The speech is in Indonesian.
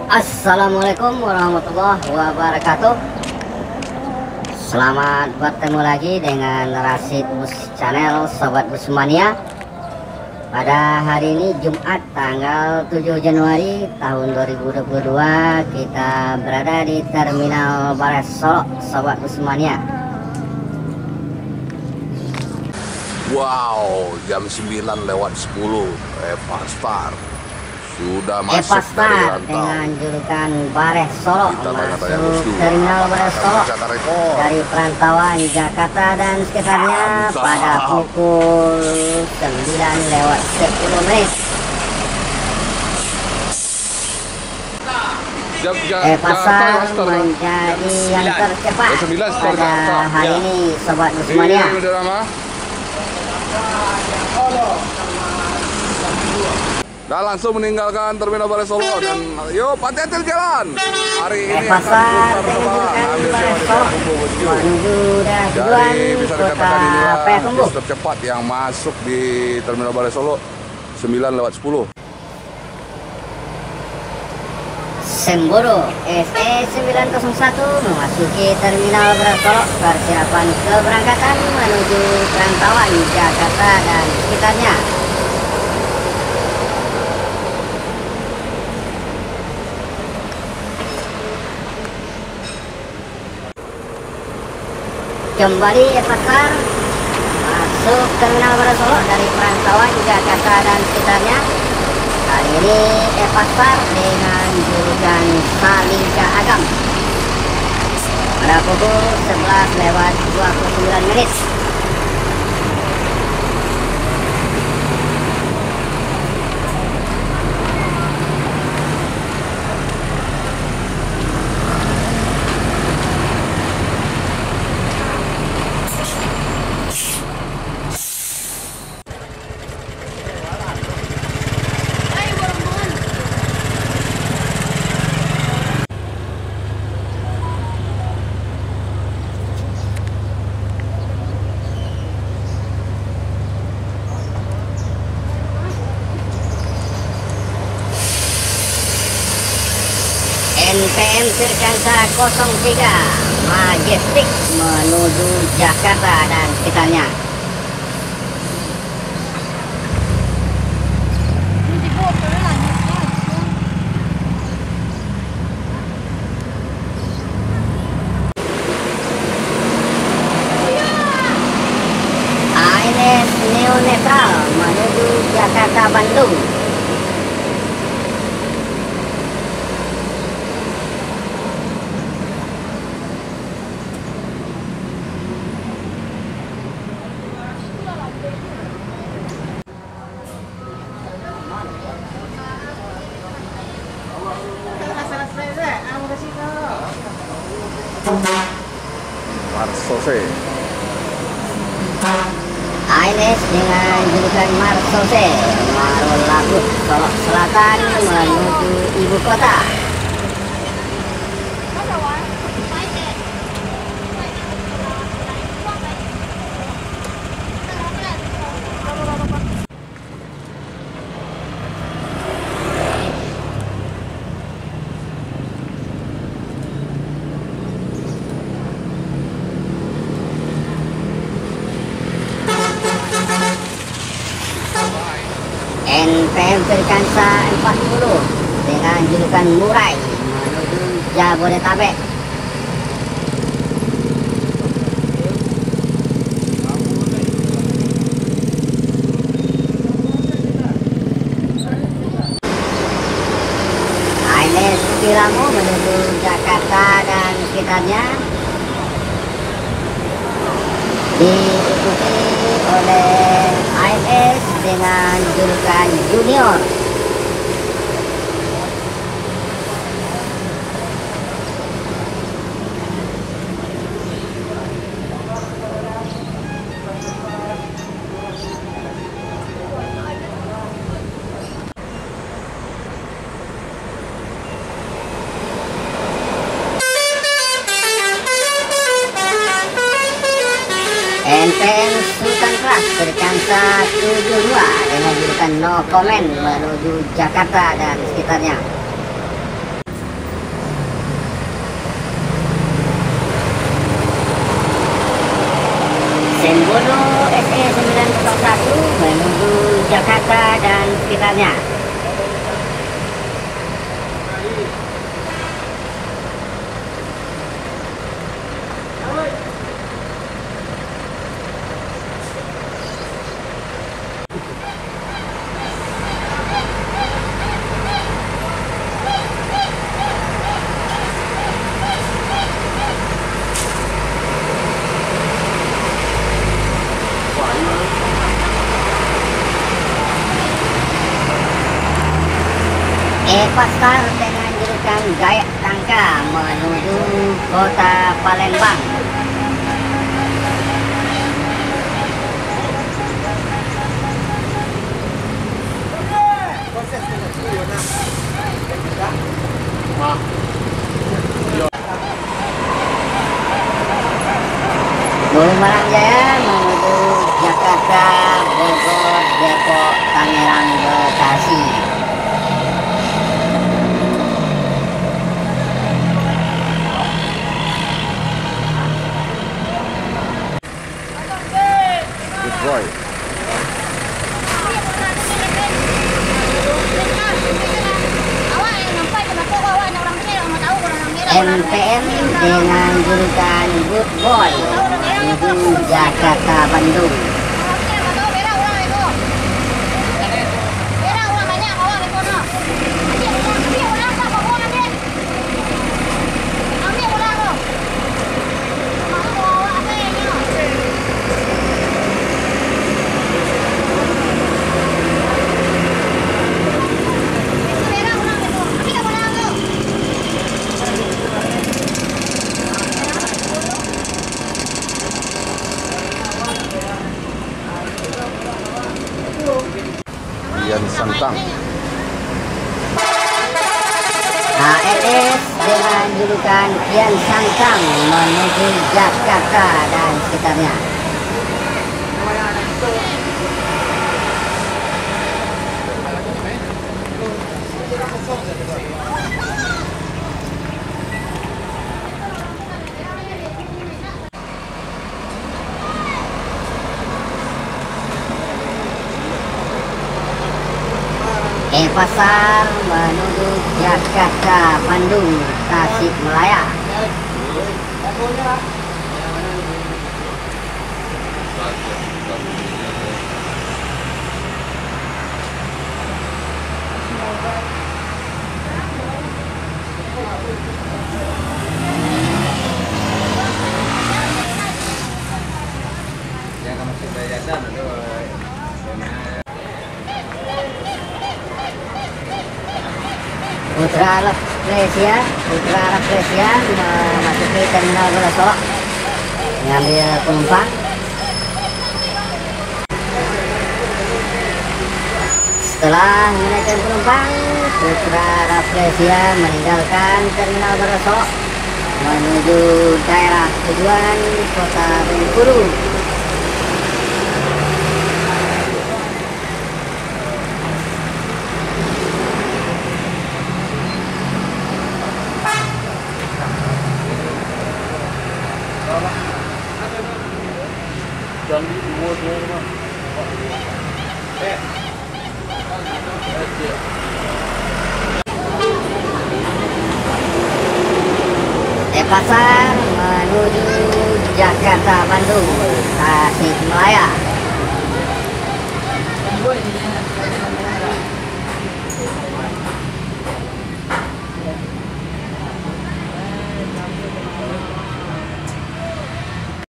Assalamualaikum warahmatullahi wabarakatuh. Selamat bertemu lagi dengan Rasid Bus Channel, Sobat Bus Mania. Pada hari ini Jumat tanggal 7 Januari tahun 2022, kita berada di Terminal Bares Solo, Sobat Bus Mania. Wow, jam 9:10 Eva Star sudah masuk dari rantau dengan julukan Bares Solo, kita masuk Terminal Bares Solo dari perantauan Jakarta dan sekitarnya pada pukul 9:10 menit. Pasar menjadi yang tercepat pada hari ini, Sobat Bus Mania. Dan langsung meninggalkan Terminal Bares Solo dan yuk hati-hati jalan. Hari ini pasar ambil Bares Solo menuju tujuan kota bis tercepat yang masuk di Terminal Bares Solo 9:10. Semboro SE 901 memasuki Terminal Bares Solo. Persiapan keberangkatan menuju perantauan Jakarta dan sekitarnya. Kembali pasar masuk Terminal Bares Solo dari perantauan Jakarta dan sekitarnya. Hari ini pasar dengan julukan Salika Agam pada pukul 11:29 menit. NPM Sirkansa 03 Majestic menuju Jakarta dan sekitarnya. ANS Neo Netral menuju Jakarta Bandung. Marsose ANS dengan julukan Marsose Marolabut Solo Selatan menuju ibu kota. NPM Sirkansa 40 dengan julukan Murai menuju Jabodetabek. ANS Kiramo menuju Jakarta dan sekitarnya, diikuti oleh ANS dengan julukan Junior. MPM Sultan Kelas berkansa 72 dengan julukan No Comment menuju Jakarta dan sekitarnya. Sembodo SE 901 menuju Jakarta dan sekitarnya. Pasar dengan julukan Gayak Tangka menuju kota Palembang. Bumarang Jaya menuju Jakarta, Bogor, Depok, Tangerang, Bekasi. Roy. MPM dengan julukan Good Boy menuju Jakarta Bandung. Kian Santang. HLS dengan julukan Kian Santang menuju Jakarta dan sekitarnya. Pasar menuju Jakarta, Bandung, Tasikmalaya. Putra Rafflesia memasuki terminal Bola Solok mengambil penumpang. Setelah menaikkan penumpang, Putra Rafflesia meninggalkan terminal Bola Solok menuju daerah tujuan kota Bengkulu. Pasar menuju Jakarta, Bandung, Tasikmalaya.